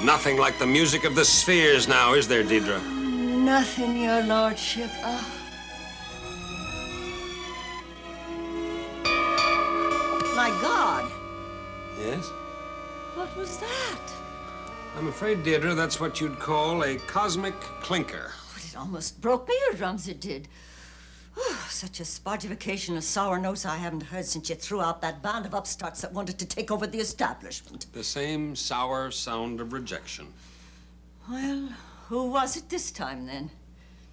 Nothing like the music of the spheres now, is there, Deirdre? Nothing, your lordship. Oh. My God. Yes? What was that? I'm afraid, Deirdre, that's what you'd call a cosmic clinker. Oh, it almost broke my eardrums, it did. Oh, such a spargification of sour notes I haven't heard since you threw out that band of upstarts that wanted to take over the establishment. The same sour sound of rejection. Well, who was it this time, then?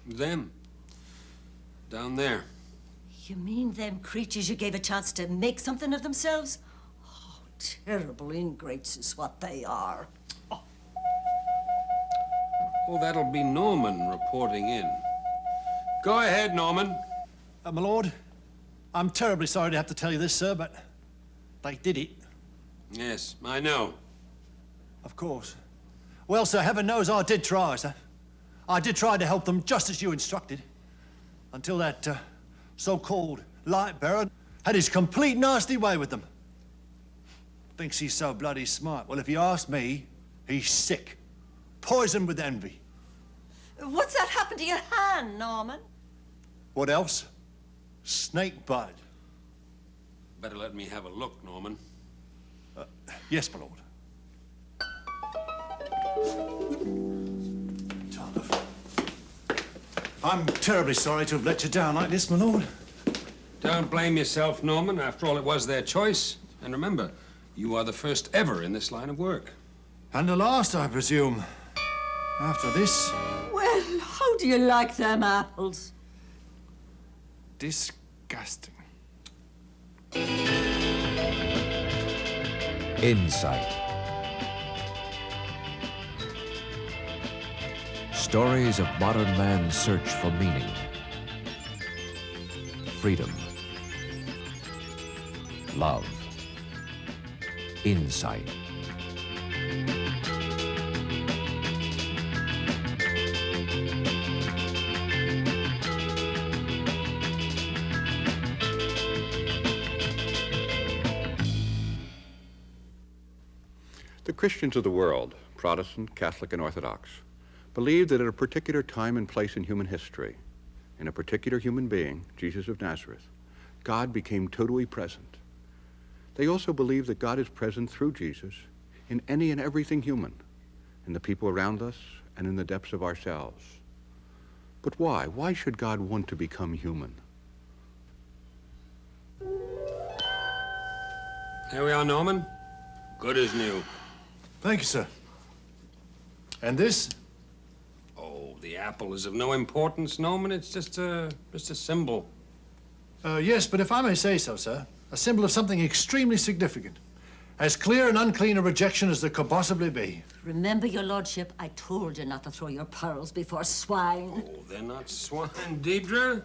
Them. Down there. You mean them creatures you gave a chance to make something of themselves? Oh, terrible ingrates is what they are. Oh, that'll be Norman reporting in. Go ahead, Norman. My lord, I'm terribly sorry to have to tell you this, sir, but they did it. Yes, I know. Of course. Well, sir, heaven knows I did try, sir. I did try to help them just as you instructed. Until that so-called light bearer had his complete nasty way with them. Thinks he's so bloody smart. Well, if you ask me, he's sick. Poisoned with envy. What's that happened to your hand, Norman? What else? Snake bite. Better let me have a look, Norman. Yes, my lord. I'm terribly sorry to have let you down like this, my lord. Don't blame yourself, Norman. After all, it was their choice. And remember, you are the first ever in this line of work. And the last, I presume. After this... Well, how do you like them apples? Disgusting. Insight. Stories of modern man's search for meaning, freedom, love, insight. The Christians of the world, Protestant, Catholic, and Orthodox, believe that at a particular time and place in human history, in a particular human being, Jesus of Nazareth, God became totally present. They also believe that God is present through Jesus in any and everything human, in the people around us and in the depths of ourselves. But why? Why should God want to become human? Here we are, Norman. Good as new. Thank you, sir. And this? Oh, the apple is of no importance, Norman. It's just a symbol. Yes, but if I may say so, sir, a symbol of something extremely significant. As clear and unclean a rejection as there could possibly be. Remember, your lordship, I told you not to throw your pearls before swine. Oh, they're not swine, Deirdre.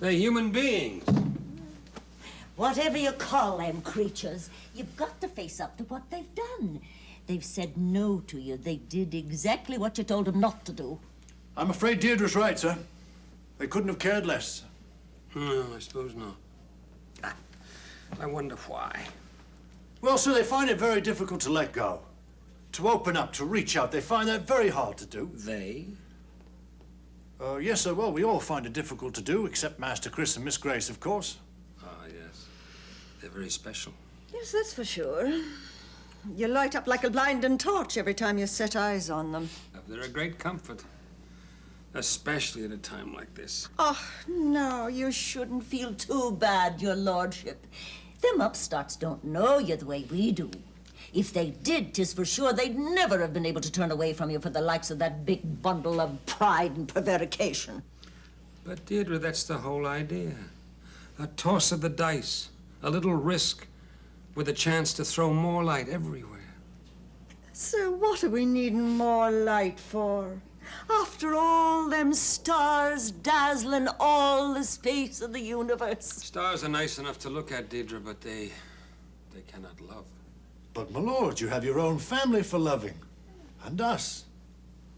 They're human beings. Whatever you call them creatures, you've got to face up to what they've done. They've said no to you. They did exactly what you told them not to do. I'm afraid Deirdre's right, sir. They couldn't have cared less. No, I suppose not. I wonder why. Well, sir, they find it very difficult to let go. To open up, to reach out, they find that very hard to do. They? Yes, sir, well, we all find it difficult to do, except Master Chris and Miss Grace, of course. Ah, yes. They're very special. Yes, that's for sure. You light up like a blinding torch every time you set eyes on them. They're a great comfort, especially at a time like this. Oh, no, you shouldn't feel too bad, your lordship. Them upstarts don't know you the way we do. If they did, 'tis for sure they'd never have been able to turn away from you for the likes of that big bundle of pride and prevarication. But, Deirdre, that's the whole idea. A toss of the dice, a little risk, with a chance to throw more light everywhere. So what are we needing more light for? After all them stars dazzling all the space of the universe. Stars are nice enough to look at, Deirdre, but they cannot love. But, my lord, you have your own family for loving. And us.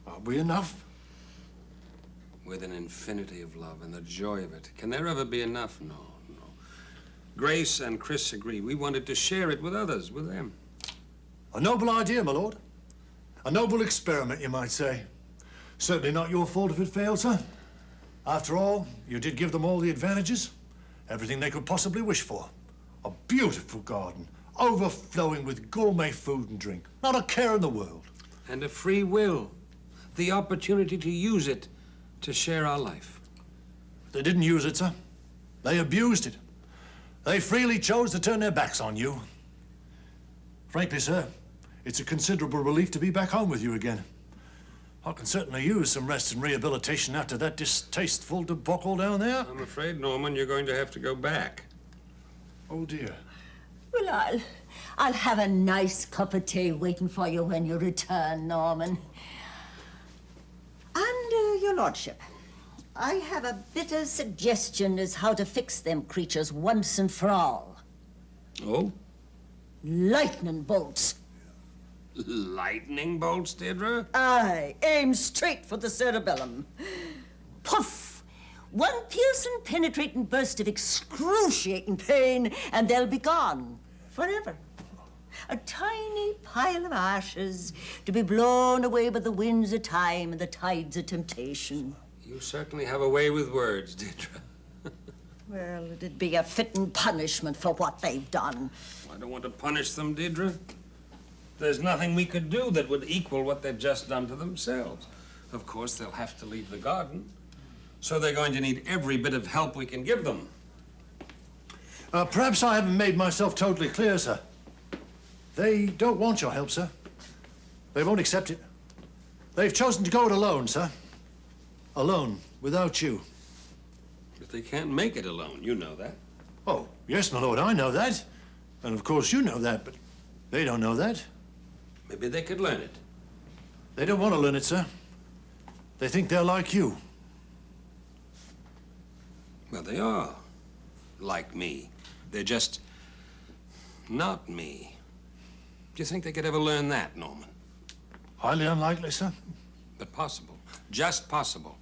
Aren't we enough? With an infinity of love and the joy of it. Can there ever be enough? No, no. Grace and Chris agree. We wanted to share it with others, with them. A noble idea, my lord. A noble experiment, you might say. Certainly not your fault if it failed, sir. After all, you did give them all the advantages. Everything they could possibly wish for. A beautiful garden, overflowing with gourmet food and drink. Not a care in the world. And a free will. The opportunity to use it to share our life. They didn't use it, sir. They abused it. They freely chose to turn their backs on you. Frankly, sir, it's a considerable relief to be back home with you again. I can certainly use some rest and rehabilitation after that distasteful debacle down there. I'm afraid, Norman, you're going to have to go back. Oh, dear. Well, I'll have a nice cup of tea waiting for you when you return, Norman. And, your lordship, I have a bit of suggestion as how to fix them creatures once and for all. Oh? Lightning bolts. Lightning bolts, Deirdre? Aye, aim straight for the cerebellum. Puff! One piercing, penetrating burst of excruciating pain, and they'll be gone forever. A tiny pile of ashes to be blown away by the winds of time and the tides of temptation. You certainly have a way with words, Deirdre. Well, it'd be a fitting punishment for what they've done. I don't want to punish them, Deirdre. There's nothing we could do that would equal what they've just done to themselves. Of course, they'll have to leave the garden. So they're going to need every bit of help we can give them. Perhaps I haven't made myself totally clear, sir. They don't want your help, sir. They won't accept it. They've chosen to go it alone, sir. Alone, without you. But they can't make it alone. You know that. Oh, yes, my lord, I know that. And of course you know that, but they don't know that. Maybe they could learn it. They don't want to learn it, sir. They think they're like you. Well, they are. Like me. They're just not me. Do you think they could ever learn that, Norman? Highly unlikely, sir. But possible. Just possible.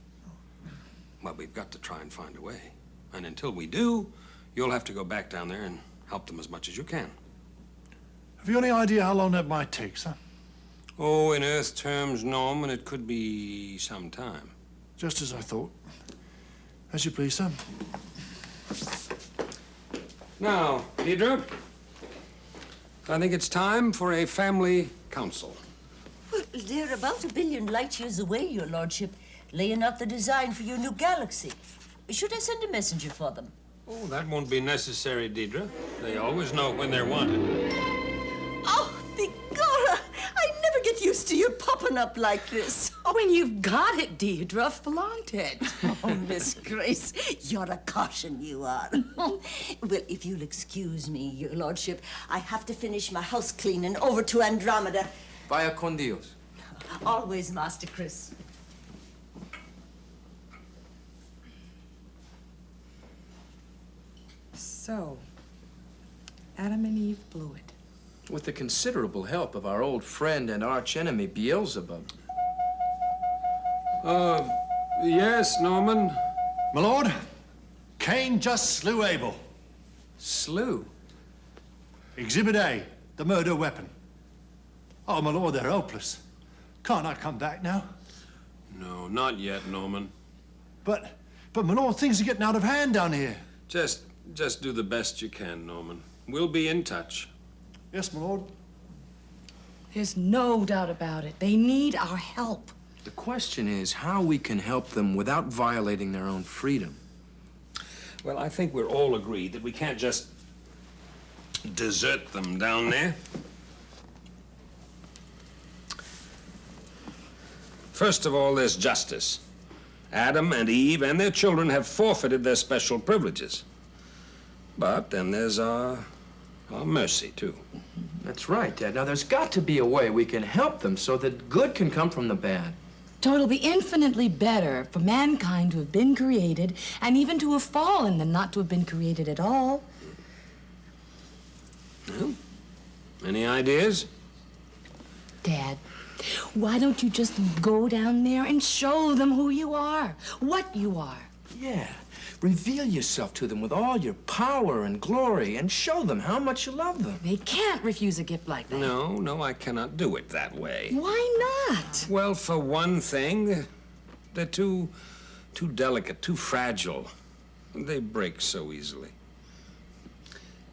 Well, we've got to try and find a way. And until we do, you'll have to go back down there and help them as much as you can. Have you any idea how long that might take, sir? Oh, in Earth terms, Norman, it could be some time. Just as I thought. As you please, sir. Now, Deirdre, I think it's time for a family council. Well, they're about 1 billion light years away, your lordship, laying out the design for your new galaxy. Should I send a messenger for them? Oh, that won't be necessary, Deirdre. They always know when they're wanted. Oh, begorra! I never get used to you popping up like this. When you've got it, Deirdre, flaunt it. Oh, Miss Grace, you're a caution, you are. Well, if you'll excuse me, your lordship, I have to finish my house cleaning over to Andromeda. Vaya con Dios. Always, Master Chris. So, Adam and Eve blew it. With the considerable help of our old friend and archenemy, Beelzebub. Yes, Norman. My lord, Cain just slew Abel. Slew? Exhibit A, the murder weapon. Oh, my lord, they're hopeless. Can't I come back now? No, not yet, Norman. But my lord, things are getting out of hand down here. Just do the best you can, Norman. We'll be in touch. Yes, my lord. There's no doubt about it. They need our help. The question is how we can help them without violating their own freedom. Well, I think we're all agreed that we can't just desert them down there. First of all, there's justice. Adam and Eve and their children have forfeited their special privileges. But then there's our mercy, too. That's right, Dad. Now, there's got to be a way we can help them so that good can come from the bad. So it'll be infinitely better for mankind to have been created and even to have fallen than not to have been created at all. Well, any ideas? Dad, why don't you just go down there and show them who you are, what you are? Yeah. Reveal yourself to them with all your power and glory and show them how much you love them. They can't refuse a gift like that. No, I cannot do it that way. Why not? Well, for one thing, they're too delicate, too fragile. They break so easily.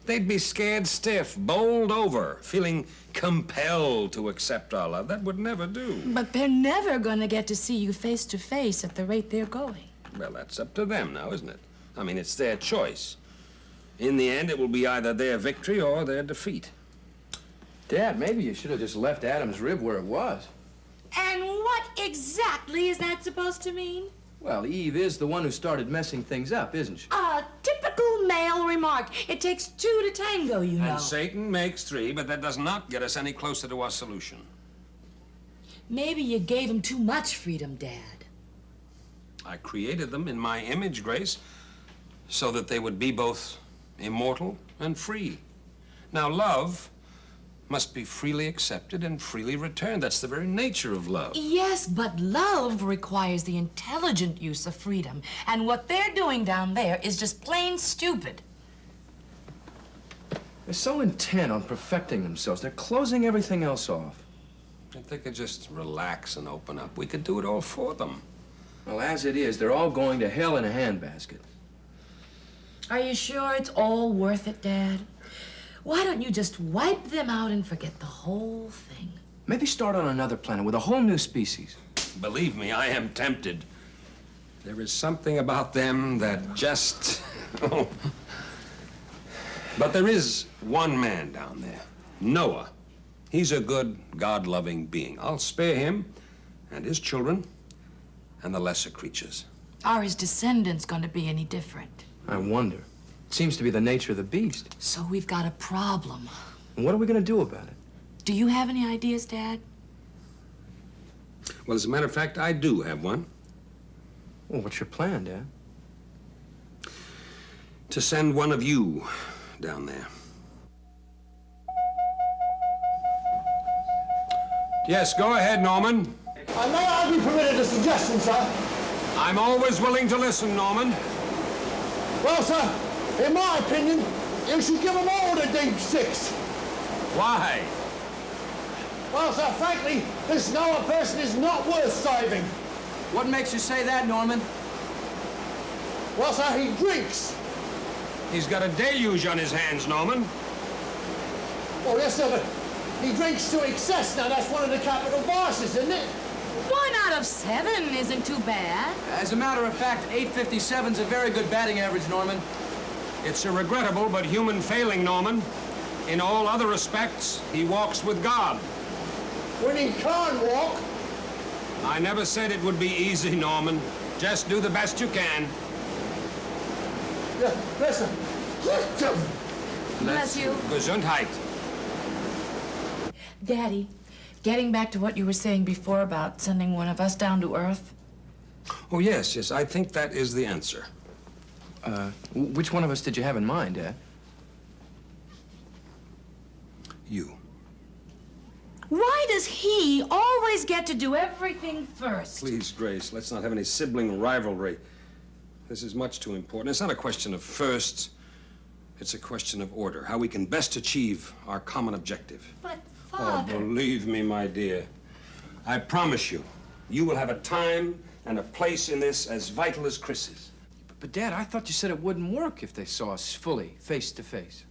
They'd be scared stiff, bowled over, feeling compelled to accept our love. That would never do. But they're never gonna get to see you face to face at the rate they're going. Well, that's up to them now, isn't it? I mean, it's their choice. In the end, it will be either their victory or their defeat. Dad, maybe you should have just left Adam's rib where it was. And what exactly is that supposed to mean? Well, Eve is the one who started messing things up, isn't she? A typical male remark. It takes two to tango, you know. And Satan makes three, but that does not get us any closer to our solution. Maybe you gave him too much freedom, Dad. I created them in my image, Grace, so that they would be both immortal and free. Now, love must be freely accepted and freely returned. That's the very nature of love. Yes, but love requires the intelligent use of freedom. And what they're doing down there is just plain stupid. They're so intent on perfecting themselves, they're closing everything else off. If they could just relax and open up, we could do it all for them. Well, as it is, they're all going to hell in a handbasket. Are you sure it's all worth it, Dad? Why don't you just wipe them out and forget the whole thing? Maybe start on another planet with a whole new species. Believe me, I am tempted. There is something about them that just... Oh. But there is one man down there, Noah. He's a good, God-loving being. I'll spare him and his children and the lesser creatures. Are his descendants going to be any different? I wonder. It seems to be the nature of the beast. So we've got a problem. And what are we going to do about it? Do you have any ideas, Dad? Well, as a matter of fact, I do have one. Well, what's your plan, Dad? To send one of you down there. Yes, go ahead, Norman. May I be permitted a suggestion, sir? I'm always willing to listen, Norman. Well, sir, in my opinion, you should give them all the deep six. Why? Well, sir, frankly, this Noah person is not worth saving. What makes you say that, Norman? Well, sir, he drinks. He's got a deluge on his hands, Norman. Oh, yes, sir, but he drinks to excess. Now, that's one of the capital vices, isn't it? 1 out of 7 isn't too bad. As a matter of fact, 857's a very good batting average, Norman. It's a regrettable but human failing, Norman. In all other respects, he walks with God. When he can't walk. I never said it would be easy, Norman. Just do the best you can. Yeah, listen. Bless you. Gesundheit. Daddy, getting back to what you were saying before about sending one of us down to Earth. Oh, yes, I think that is the answer. Which one of us did you have in mind, Dad? You. Why does he always get to do everything first? Please, Grace, let's not have any sibling rivalry. This is much too important. It's not a question of first. It's a question of order, how we can best achieve our common objective. But, Oh, Father... believe me, my dear. I promise you, you will have a time and a place in this as vital as Chris's. But, Dad, I thought you said it wouldn't work if they saw us fully, face to face.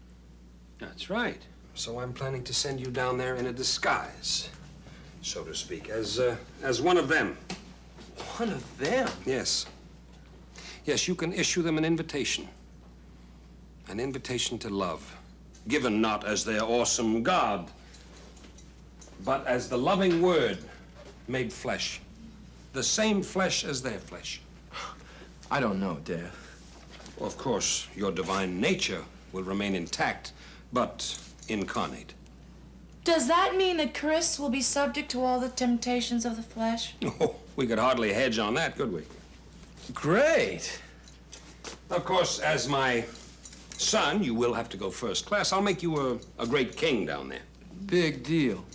That's right. So I'm planning to send you down there in a disguise, so to speak, as one of them. One of them? Yes. Yes, you can issue them an invitation. An invitation to love, given not as their awesome God, but as the loving Word made flesh. The same flesh as their flesh. I don't know, Dad. Well, of course, your divine nature will remain intact, but incarnate. Does that mean that Chris will be subject to all the temptations of the flesh? Oh, we could hardly hedge on that, could we? Great. Of course, as my son, you will have to go first class. I'll make you a great king down there. Big deal.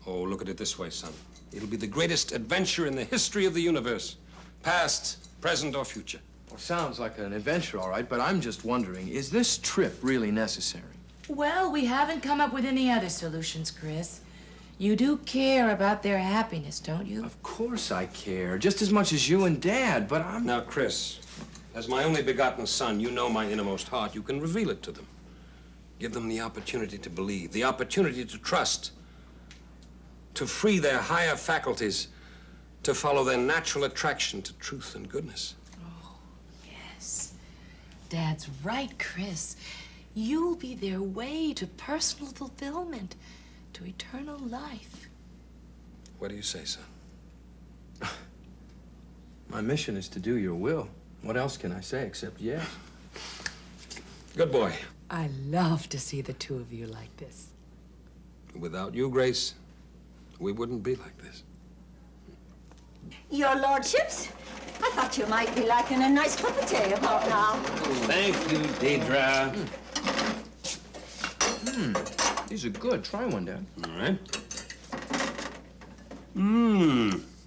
Oh, look at it this way, son. It'll be the greatest adventure in the history of the universe, past, present, or future. Well, sounds like an adventure, all right, but I'm just wondering, is this trip really necessary? Well, we haven't come up with any other solutions, Chris. You do care about their happiness, don't you? Of course I care, just as much as you and Dad, but I'm... Now, Chris, as my only begotten son, you know my innermost heart. You can reveal it to them. Give them the opportunity to believe, the opportunity to trust, to free their higher faculties, to follow their natural attraction to truth and goodness. Oh, yes. Dad's right, Chris. You'll be their way to personal fulfillment, to eternal life. What do you say, son? My mission is to do your will. What else can I say except yes? Good boy. I love to see the two of you like this. Without you, Grace, we wouldn't be like this. Your lordships, I thought you might be liking a nice cup of tea about now. Thank you, Deidre. These are good. Try one, Dad. All right.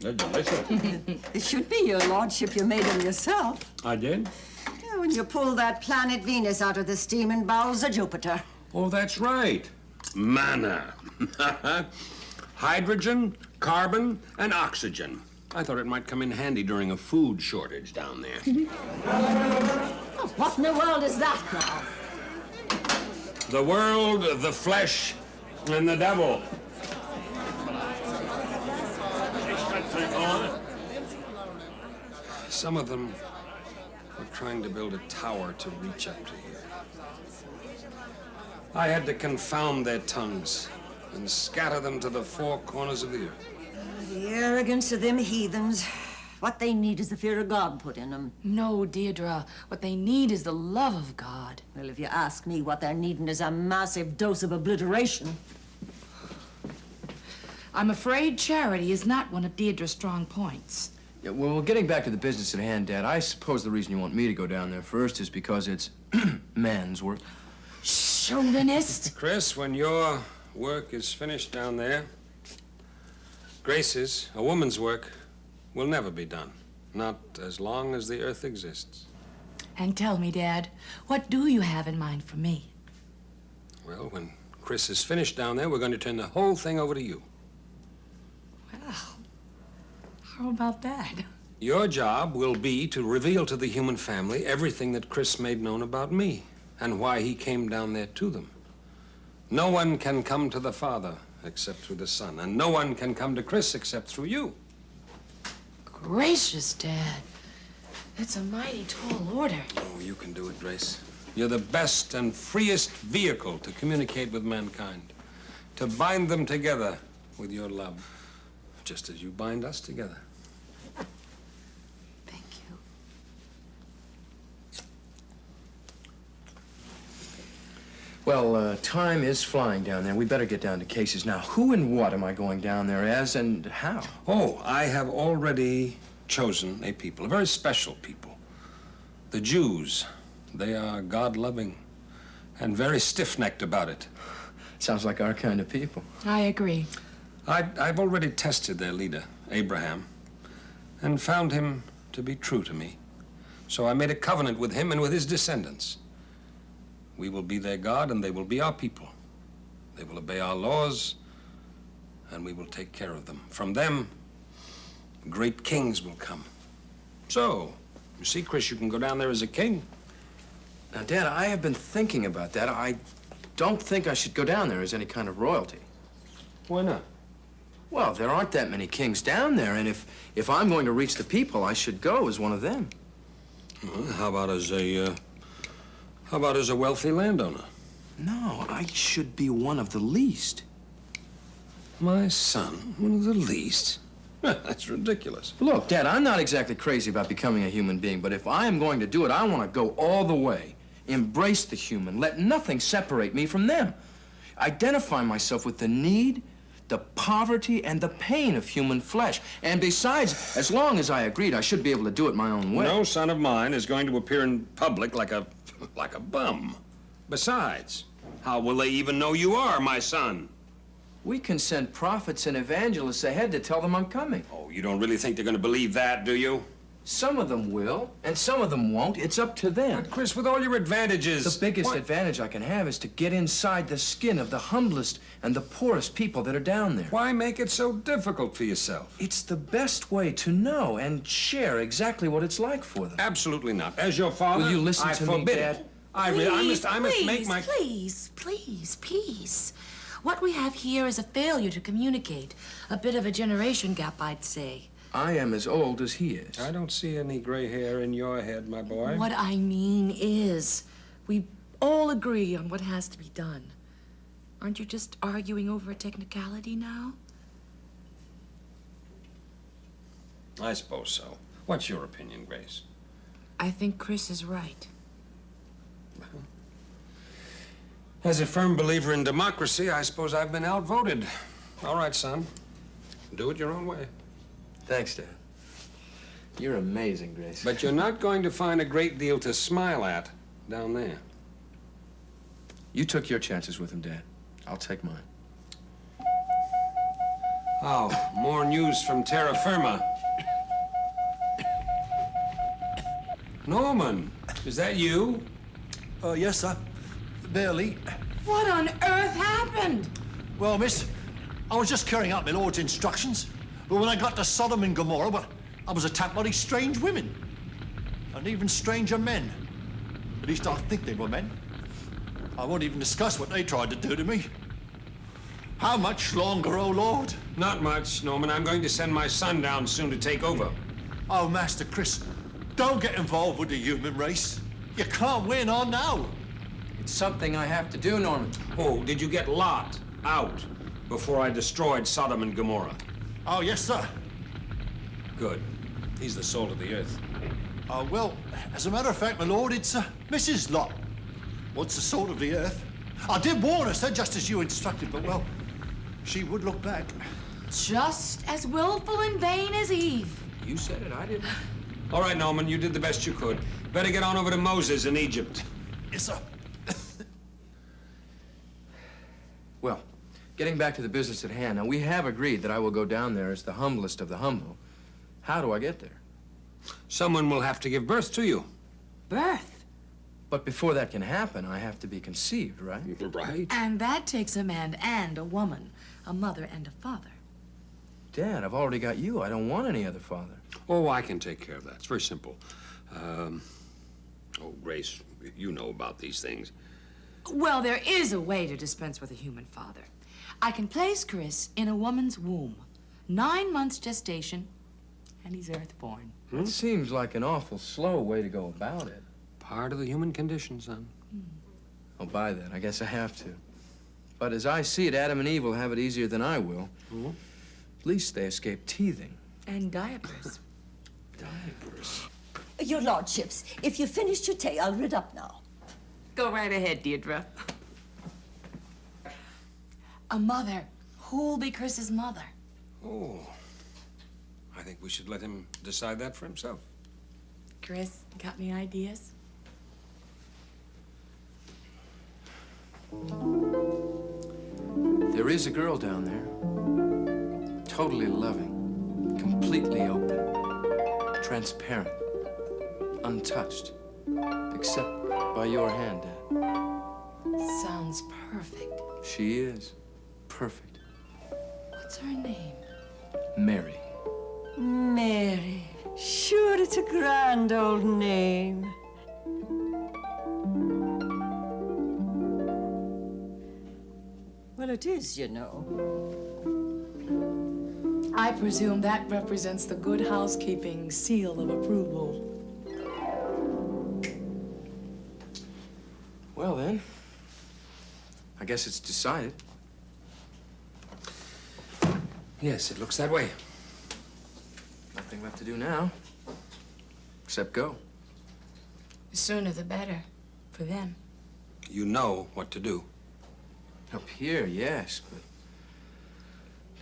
They're delicious. It should be your lordship. You made them yourself. I did? Yeah, when you pulled that planet Venus out of the steaming bowels of Jupiter. Oh, that's right. Manna. Hydrogen, carbon, and oxygen. I thought it might come in handy during a food shortage down there. Oh, what in the world is that now? The world, the flesh, and the devil. Some of them were trying to build a tower to reach up to here. I had to confound their tongues and scatter them to the four corners of the earth. The arrogance of them heathens. What they need is the fear of God put in them. No, Deirdre. What they need is the love of God. Well, if you ask me, what they're needing is a massive dose of obliteration. I'm afraid charity is not one of Deirdre's strong points. Yeah, well, getting back to the business at hand, Dad, I suppose the reason you want me to go down there first is because it's man's work. Chauvinist. Chris, when your work is finished down there, Grace's, a woman's work, will never be done. Not as long as the earth exists. And tell me, Dad, what do you have in mind for me? Well, when Chris is finished down there, we're going to turn the whole thing over to you. Well, how about that? Your job will be to reveal to the human family everything that Chris made known about me and why he came down there to them. No one can come to the Father except through the Son, and no one can come to Chris except through you. Gracious, Dad. That's a mighty tall order. Oh, you can do it, Grace. You're the best and freest vehicle to communicate with mankind, to bind them together with your love, just as you bind us together. Thank you. Well, time is flying down there. We better get down to cases now. Who and what am I going down there as, and how? Oh, I have already chosen a people, a very special people. The Jews. They are God-loving and very stiff-necked about it. Sounds like our kind of people. I agree. I've already tested their leader, Abraham, and found him to be true to me. So I made a covenant with him and with his descendants. We will be their God, and they will be our people. They will obey our laws, and we will take care of them. From them, great kings will come. So, you see, Chris, you can go down there as a king. Now, Dad, I have been thinking about that. I don't think I should go down there as any kind of royalty. Why not? Well, there aren't that many kings down there, and if I'm going to reach the people, I should go as one of them. Well, how about as a wealthy landowner? No, I should be one of the least. My son, one of the least? That's ridiculous. Look, Dad, I'm not exactly crazy about becoming a human being, but if I am going to do it, I want to go all the way. Embrace the human. Let nothing separate me from them. Identify myself with the need, the poverty, and the pain of human flesh. And besides, as long as I agreed, I should be able to do it my own way. No son of mine is going to appear in public like a bum. Besides, how will they even know you are my son? We can send prophets and evangelists ahead to tell them I'm coming. Oh, you don't really think they're going to believe that, do you? Some of them will, and some of them won't. It's up to them. But Chris, with all your advantages... The biggest what- advantage I can have is to get inside the skin of the humblest and the poorest people that are down there. Why make it so difficult for yourself? It's the best way to know and share exactly what it's like for them. Absolutely not. As your father, Will you listen I to me, forbid Dad? it. I must make my... Please, peace. What we have here is a failure to communicate. A bit of a generation gap, I'd say. I am as old as he is. I don't see any gray hair in your head, my boy. What I mean is, we all agree on what has to be done. Aren't you just arguing over a technicality now? I suppose so. What's your opinion, Grace? I think Chris is right. As a firm believer in democracy, I suppose I've been outvoted. All right, son. Do it your own way. Thanks, Dad. You're amazing, Grace. But you're not going to find a great deal to smile at down there. You took your chances with him, Dad. I'll take mine. Oh, more news from terra firma. Norman, is that you? Yes, sir. Barely. What on earth happened? Well, miss, I was just carrying out my lord's instructions. But when I got to Sodom and Gomorrah, well, I was attacked by these strange women. And even stranger men. At least I think they were men. I won't even discuss what they tried to do to me. How much longer, oh Lord? Not much, Norman. I'm going to send my son down soon to take over. Oh, Master Chris, don't get involved with the human race. You can't win on now. It's something I have to do, Norman. Oh, did you get Lot out before I destroyed Sodom and Gomorrah? Oh, yes, sir. Good. He's the salt of the earth. Well, as a matter of fact, my lord, it's Mrs. Lot. What's the salt of the earth? I did warn her, sir, just as you instructed, but, well, she would look back. Just as willful and vain as Eve. You said it, I didn't. All right, Norman, you did the best you could. Better get on over to Moses in Egypt. Yes, sir. Well, getting back to the business at hand, now we have agreed that I will go down there as the humblest of the humble. How do I get there? Someone will have to give birth to you. Birth. But before that can happen, I have to be conceived, right? Right. And that takes a man and a woman, a mother and a father. Dad, I've already got you. I don't want any other father. Oh, I can take care of that. It's very simple. Oh, Grace, you know about these things. Well, there is a way to dispense with a human father. I can place Chris in a woman's womb. 9 months gestation, and he's earthborn. It seems like an awful slow way to go about it. Part of the human condition, son. I'll buy that. I guess I have to. But as I see it, Adam and Eve will have it easier than I will. Mm-hmm. At least they escape teething. And diapers. Diapers. Your lordships, if you've finished your tea, I'll rid up now. Go right ahead, Deirdre. A mother. Who'll be Chris's mother? Oh, I think we should let him decide that for himself. Chris, got any ideas? There is a girl down there. Totally loving. Completely open. Transparent. Untouched. Except by your hand, Dad. Sounds perfect. She is. Perfect. What's her name? Mary. Mary. Sure, it's a grand old name. Well, it is, you know. I presume that represents the good housekeeping seal of approval. Well, then. I guess it's decided. Yes, it looks that way. Nothing left to do now. Except go. The sooner the better. For them. You know what to do. Up here, yes, but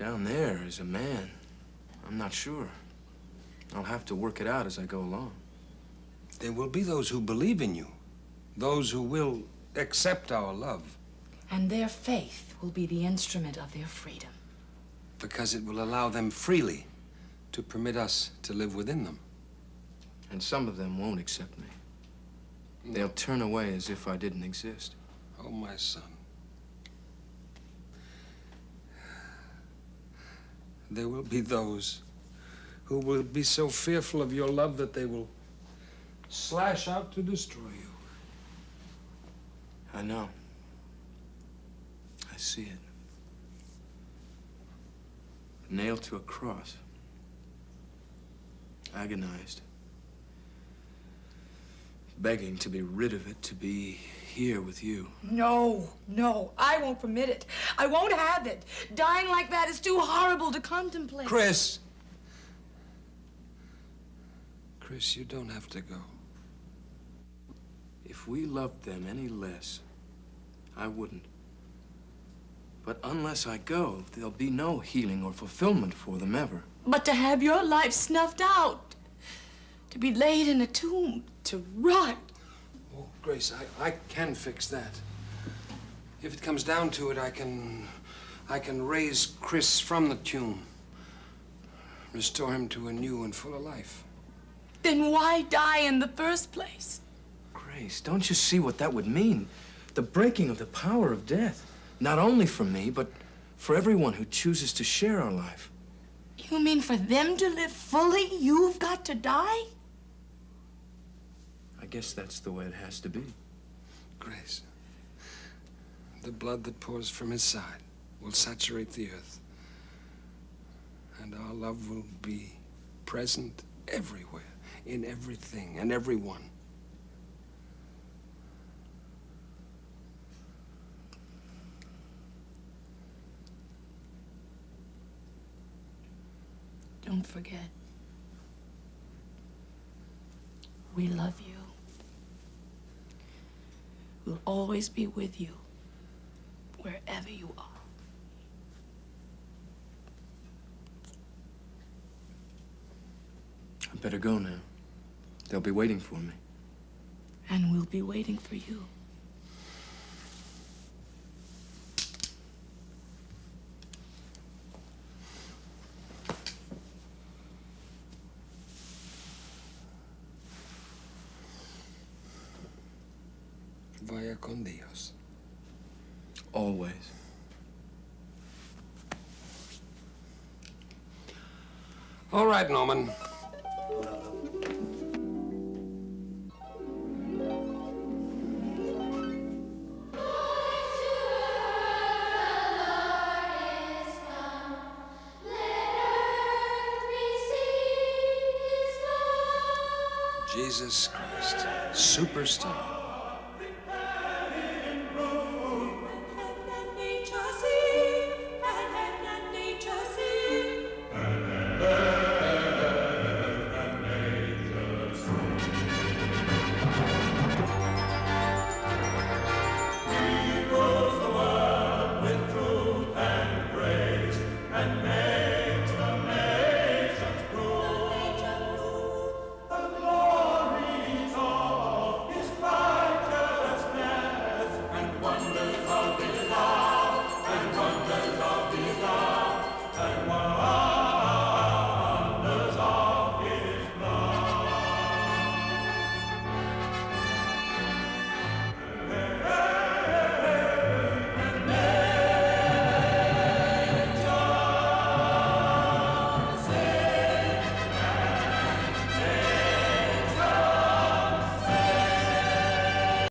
down there as a man, I'm not sure. I'll have to work it out as I go along. There will be those who believe in you. Those who will accept our love. And their faith will be the instrument of their freedom. Because it will allow them freely to permit us to live within them. And some of them won't accept me. They'll turn away as if I didn't exist. Oh, my son. There will be those who will be so fearful of your love that they will slash out to destroy you. I know. I see it. Nailed to a cross. Agonized. Begging to be rid of it, to be here with you. No, no, I won't permit it. I won't have it. Dying like that is too horrible to contemplate. Chris! Chris, you don't have to go. If we loved them any less, I wouldn't. But unless I go, there'll be no healing or fulfillment for them ever. But to have your life snuffed out, to be laid in a tomb, to rot. Oh, Grace, I can fix that. If it comes down to it, I can raise Chris from the tomb, restore him to a new and fuller life. Then why die in the first place? Grace, don't you see what that would mean? The breaking of the power of death. Not only for me, but for everyone who chooses to share our life. You mean for them to live fully, you've got to die? I guess that's the way it has to be. Grace, the blood that pours from his side will saturate the earth. And our love will be present everywhere, in everything and everyone. Don't forget. We love you. We'll always be with you, wherever you are. I better go now. They'll be waiting for me. And we'll be waiting for you. Vaya con Dios. Always. All right, Norman. Jesus Christ, superstar.